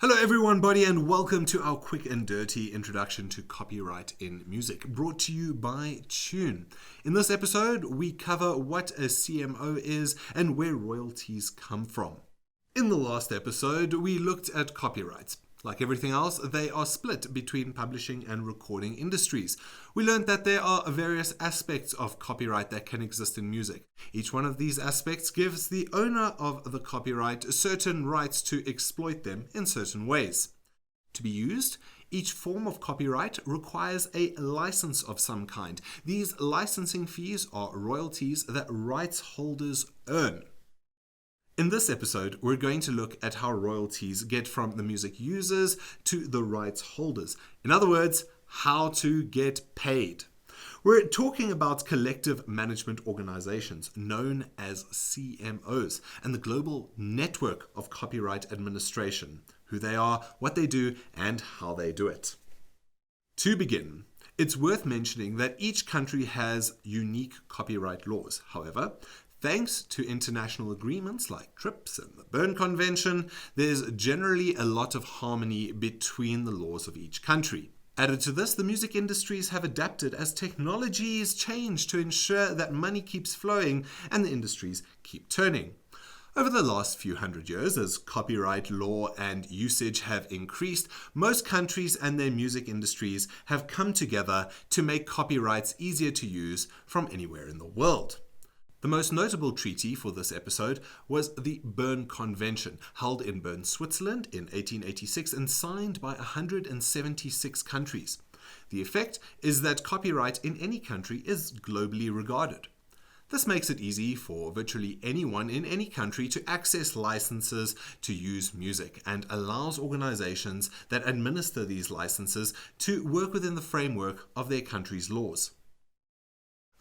Hello everyone, buddy, and welcome to our quick and dirty introduction to copyright in music, brought to you by Tune. In this episode, we cover what a CMO is and where royalties come from. In the last episode, we looked at copyrights. Like everything else, they are split between publishing and recording industries. We learned that there are various aspects of copyright that can exist in music. Each one of these aspects gives the owner of the copyright certain rights to exploit them in certain ways. To be used, each form of copyright requires a license of some kind. These licensing fees are royalties that rights holders earn. In this episode, we're going to look at how royalties get from the music users to the rights holders. In other words, how to get paid. We're talking about collective management organizations known as CMOs and the global network of copyright administration, who they are, what they do, and how they do it. To begin, it's worth mentioning that each country has unique copyright laws. However, thanks to international agreements like TRIPS and the Berne Convention, there's generally a lot of harmony between the laws of each country. Added to this, the music industries have adapted as technologies change to ensure that money keeps flowing and the industries keep turning. Over the last few hundred years, as copyright law and usage have increased, most countries and their music industries have come together to make copyrights easier to use from anywhere in the world. The most notable treaty for this episode was the Berne Convention, held in Bern, Switzerland in 1886 and signed by 176 countries. The effect is that copyright in any country is globally regarded. This makes it easy for virtually anyone in any country to access licenses to use music and allows organizations that administer these licenses to work within the framework of their country's laws.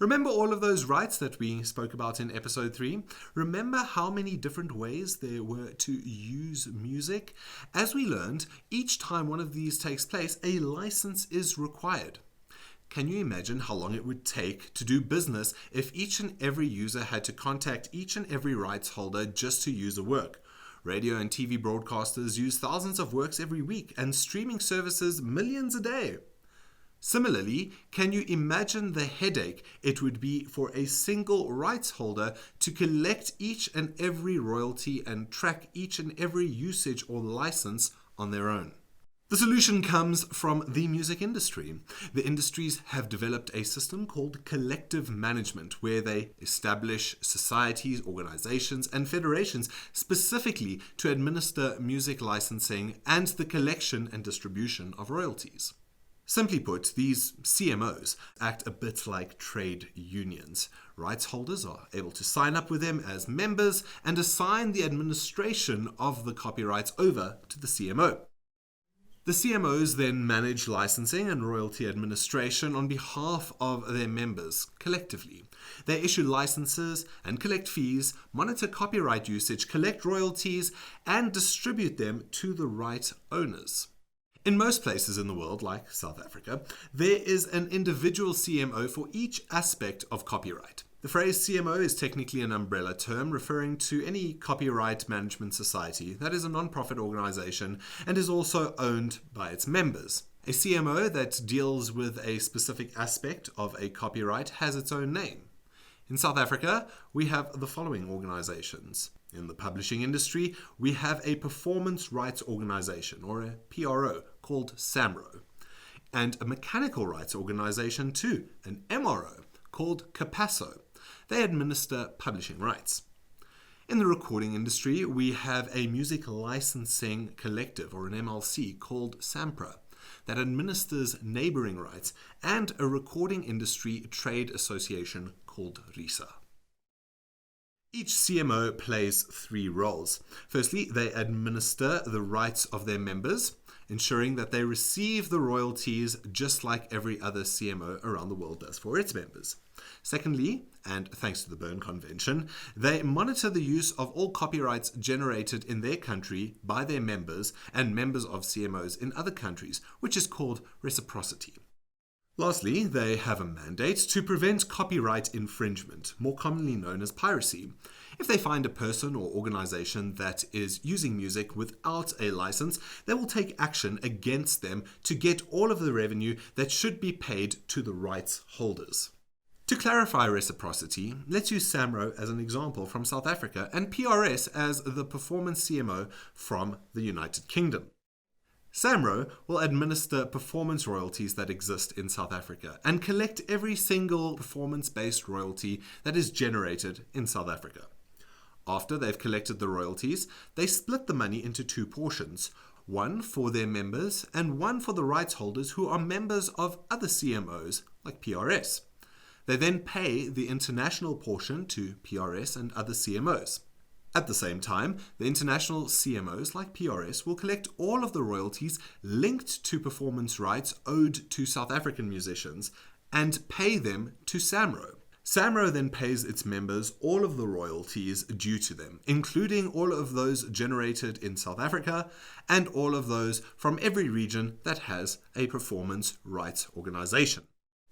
Remember all of those rights that we spoke about in episode 3? Remember how many different ways there were to use music? As we learned, each time one of these takes place, a license is required. Can you imagine how long it would take to do business if each and every user had to contact each and every rights holder just to use a work? Radio and TV broadcasters use thousands of works every week and streaming services millions a day. Similarly, can you imagine the headache it would be for a single rights holder to collect each and every royalty and track each and every usage or license on their own? The solution comes from the music industry. The industries have developed a system called collective management, where they establish societies, organizations, and federations specifically to administer music licensing and the collection and distribution of royalties. Simply put, these CMOs act a bit like trade unions. Rights holders are able to sign up with them as members and assign the administration of the copyrights over to the CMO. The CMOs then manage licensing and royalty administration on behalf of their members collectively. They issue licenses and collect fees, monitor copyright usage, collect royalties, and distribute them to the right owners. In most places in the world, like South Africa, there is an individual CMO for each aspect of copyright. The phrase CMO is technically an umbrella term referring to any copyright management society that is a non-profit organization and is also owned by its members. A CMO that deals with a specific aspect of a copyright has its own name. In South Africa, we have the following organizations. In the publishing industry, we have a performance rights organization, or a PRO, called Samro, and a mechanical rights organization too, an MRO, called Capasso. They administer publishing rights. In the recording industry, we have a music licensing collective, or an MLC, called Sampra, that administers neighboring rights, and a recording industry trade association called RISA. Each CMO plays 3 roles. Firstly, they administer the rights of their members, ensuring that they receive the royalties just like every other CMO around the world does for its members. Secondly, and thanks to the Berne Convention, they monitor the use of all copyrights generated in their country by their members and members of CMOs in other countries, which is called reciprocity. Lastly, they have a mandate to prevent copyright infringement, more commonly known as piracy. If they find a person or organization that is using music without a license, they will take action against them to get all of the revenue that should be paid to the rights holders. To clarify reciprocity, let's use Samro as an example from South Africa and PRS as the performance CMO from the United Kingdom. Samro will administer performance royalties that exist in South Africa and collect every single performance-based royalty that is generated in South Africa. After they've collected the royalties, they split the money into two portions, one for their members and one for the rights holders who are members of other CMOs like PRS. They then pay the international portion to PRS and other CMOs. At the same time, the international CMOs like PRS will collect all of the royalties linked to performance rights owed to South African musicians and pay them to Samro. Samro then pays its members all of the royalties due to them, including all of those generated in South Africa and all of those from every region that has a performance rights organization.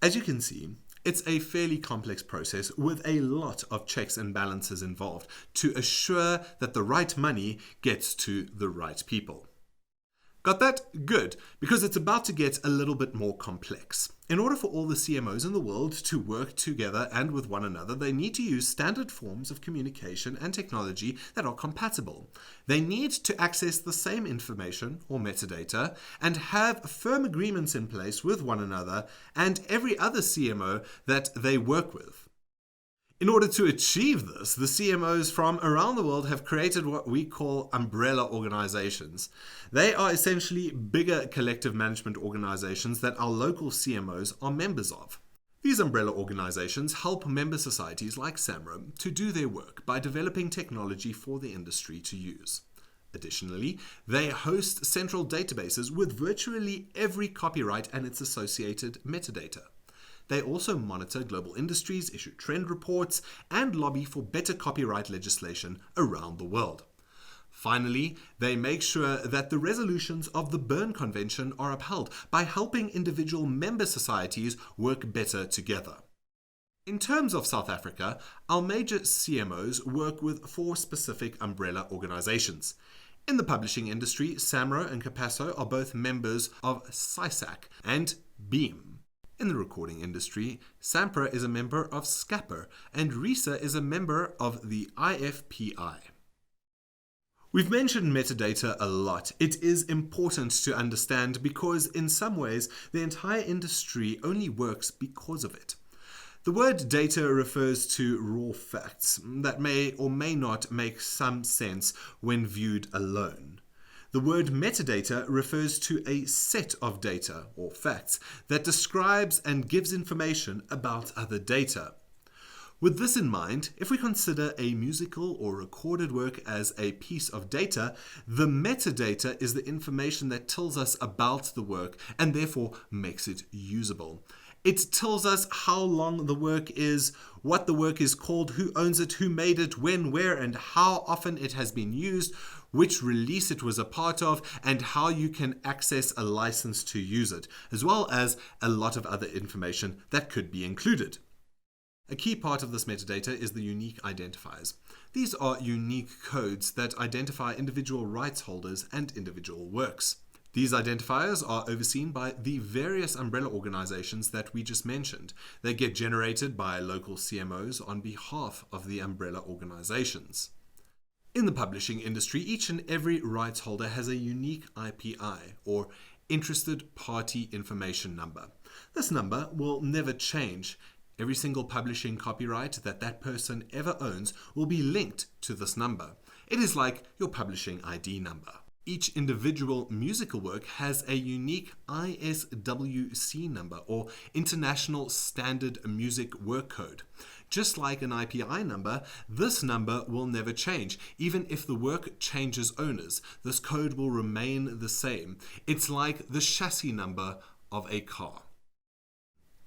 As you can see, it's a fairly complex process with a lot of checks and balances involved to assure that the right money gets to the right people. Got that? Good, because it's about to get a little bit more complex. In order for all the CMOs in the world to work together and with one another, they need to use standard forms of communication and technology that are compatible. They need to access the same information or metadata and have firm agreements in place with one another and every other CMO that they work with. In order to achieve this, the CMOs from around the world have created what we call umbrella organizations. They are essentially bigger collective management organizations that our local CMOs are members of. These umbrella organizations help member societies like Samro to do their work by developing technology for the industry to use. Additionally, they host central databases with virtually every copyright and its associated metadata. They also monitor global industries, issue trend reports, and lobby for better copyright legislation around the world. Finally, they make sure that the resolutions of the Berne Convention are upheld by helping individual member societies work better together. In terms of South Africa, our major CMOs work with 4 specific umbrella organizations. In the publishing industry, Samro and Capasso are both members of SISAC and BEAM. In the recording industry, Sampra is a member of SCAPR and RISA is a member of the IFPI. We've mentioned metadata a lot. It is important to understand because in some ways the entire industry only works because of it. The word data refers to raw facts that may or may not make some sense when viewed alone. The word metadata refers to a set of data, or facts, that describes and gives information about other data. With this in mind, if we consider a musical or recorded work as a piece of data, the metadata is the information that tells us about the work and therefore makes it usable. It tells us how long the work is, what the work is called, who owns it, who made it, when, where, and how often it has been used, which release it was a part of, and how you can access a license to use it, as well as a lot of other information that could be included. A key part of this metadata is the unique identifiers. These are unique codes that identify individual rights holders and individual works. These identifiers are overseen by the various umbrella organizations that we just mentioned. They get generated by local CMOs on behalf of the umbrella organizations. In the publishing industry, each and every rights holder has a unique IPI, or Interested Party Information Number. This number will never change. Every single publishing copyright that person ever owns will be linked to this number. It is like your publishing ID number. Each individual musical work has a unique ISWC number, or International Standard Music Work Code. Just like an IPI number, this number will never change. Even if the work changes owners, this code will remain the same. It's like the chassis number of a car.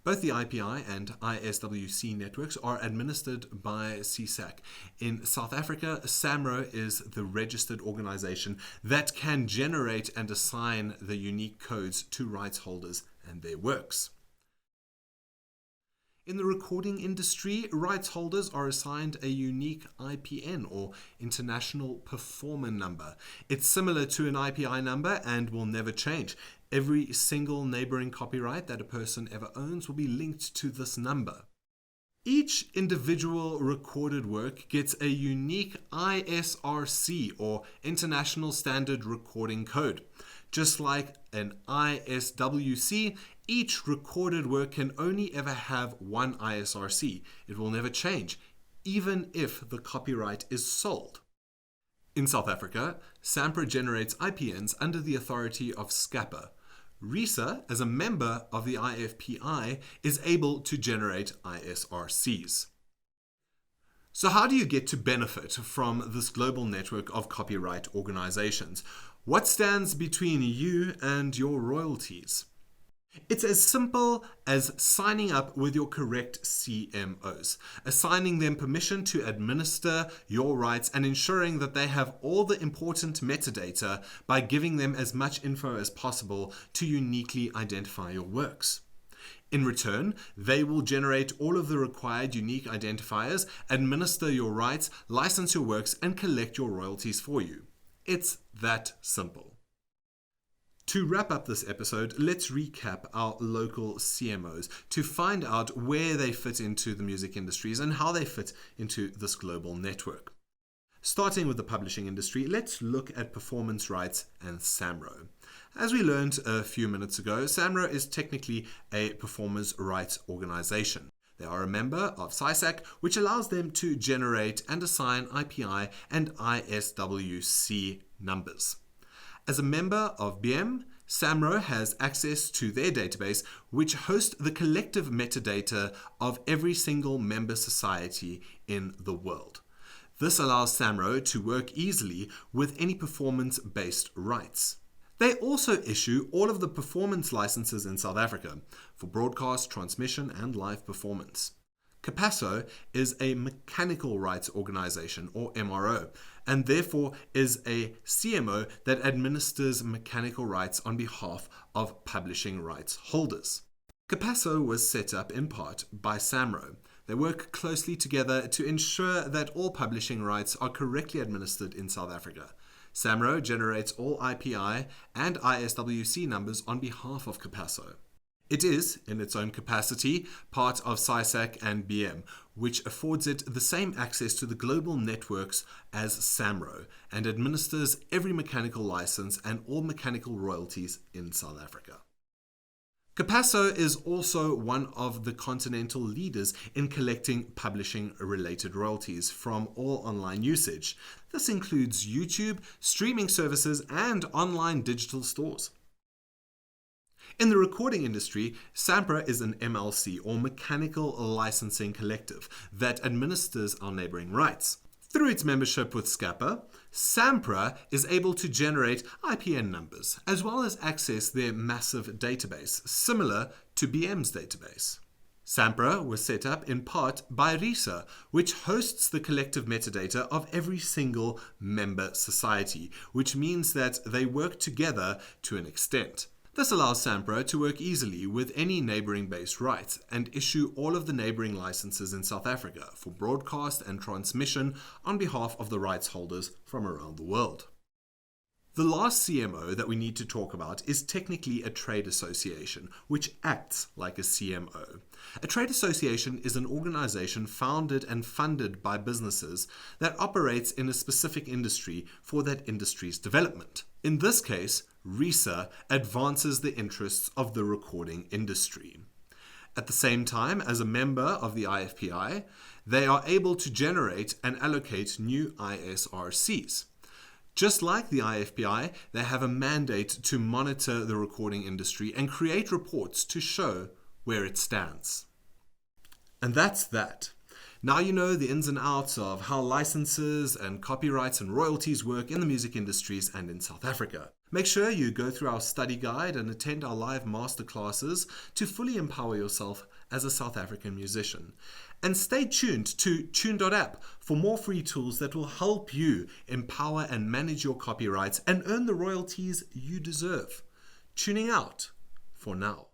Both the IPI and ISWC networks are administered by SISAC. In South Africa, Samro is the registered organization that can generate and assign the unique codes to rights holders and their works. In the recording industry, rights holders are assigned a unique IPN or International Performer Number. It's similar to an IPI number and will never change. Every single neighboring copyright that a person ever owns will be linked to this number. Each individual recorded work gets a unique ISRC or International Standard Recording Code. Just like an ISWC, each recorded work can only ever have one ISRC. It will never change, even if the copyright is sold. In South Africa, Samro generates IPNs under the authority of SCAPA. RISA, as a member of the IFPI, is able to generate ISRCs. So how do you get to benefit from this global network of copyright organizations? What stands between you and your royalties? It's as simple as signing up with your correct CMOs, assigning them permission to administer your rights and ensuring that they have all the important metadata by giving them as much info as possible to uniquely identify your works. In return, they will generate all of the required unique identifiers, administer your rights, license your works, and collect your royalties for you. It's that simple. To wrap up this episode, let's recap our local CMOs to find out where they fit into the music industries and how they fit into this global network. Starting with the publishing industry, let's look at performance rights and Samro. As we learned a few minutes ago, Samro is technically a performance rights organization. They are a member of SISAC, which allows them to generate and assign IPI and ISWC numbers. As a member of BM, Samro has access to their database, which hosts the collective metadata of every single member society in the world. This allows Samro to work easily with any performance-based rights. They also issue all of the performance licenses in South Africa for broadcast, transmission, and live performance. Capasso is a mechanical rights organization, or MRO, and therefore is a CMO that administers mechanical rights on behalf of publishing rights holders. Capasso was set up in part by Samro. They work closely together to ensure that all publishing rights are correctly administered in South Africa. Samro generates all IPI and ISWC numbers on behalf of Capasso. It is, in its own capacity, part of SISAC and BM, which affords it the same access to the global networks as Samro and administers every mechanical license and all mechanical royalties in South Africa. Capasso is also one of the continental leaders in collecting publishing-related royalties from all online usage. This includes YouTube, streaming services, and online digital stores. In the recording industry, Samro is an MLC, or Mechanical Licensing Collective, that administers our neighboring rights. Through its membership with SCAPA, Samro is able to generate IPN numbers, as well as access their massive database, similar to BM's database. Samro was set up in part by RISA, which hosts the collective metadata of every single member society, which means that they work together to an extent. This allows Samro to work easily with any neighboring-based rights and issue all of the neighboring licenses in South Africa for broadcast and transmission on behalf of the rights holders from around the world. The last CMO that we need to talk about is technically a trade association, which acts like a CMO. A trade association is an organization founded and funded by businesses that operates in a specific industry for that industry's development. In this case, RISA advances the interests of the recording industry. At the same time, as a member of the IFPI, they are able to generate and allocate new ISRCs. Just like the IFPI, they have a mandate to monitor the recording industry and create reports to show where it stands. And that's that. Now you know the ins and outs of how licenses and copyrights and royalties work in the music industries and in South Africa. Make sure you go through our study guide and attend our live masterclasses to fully empower yourself as a South African musician. And stay tuned to tune.app for more free tools that will help you empower and manage your copyrights and earn the royalties you deserve. Tuning out for now.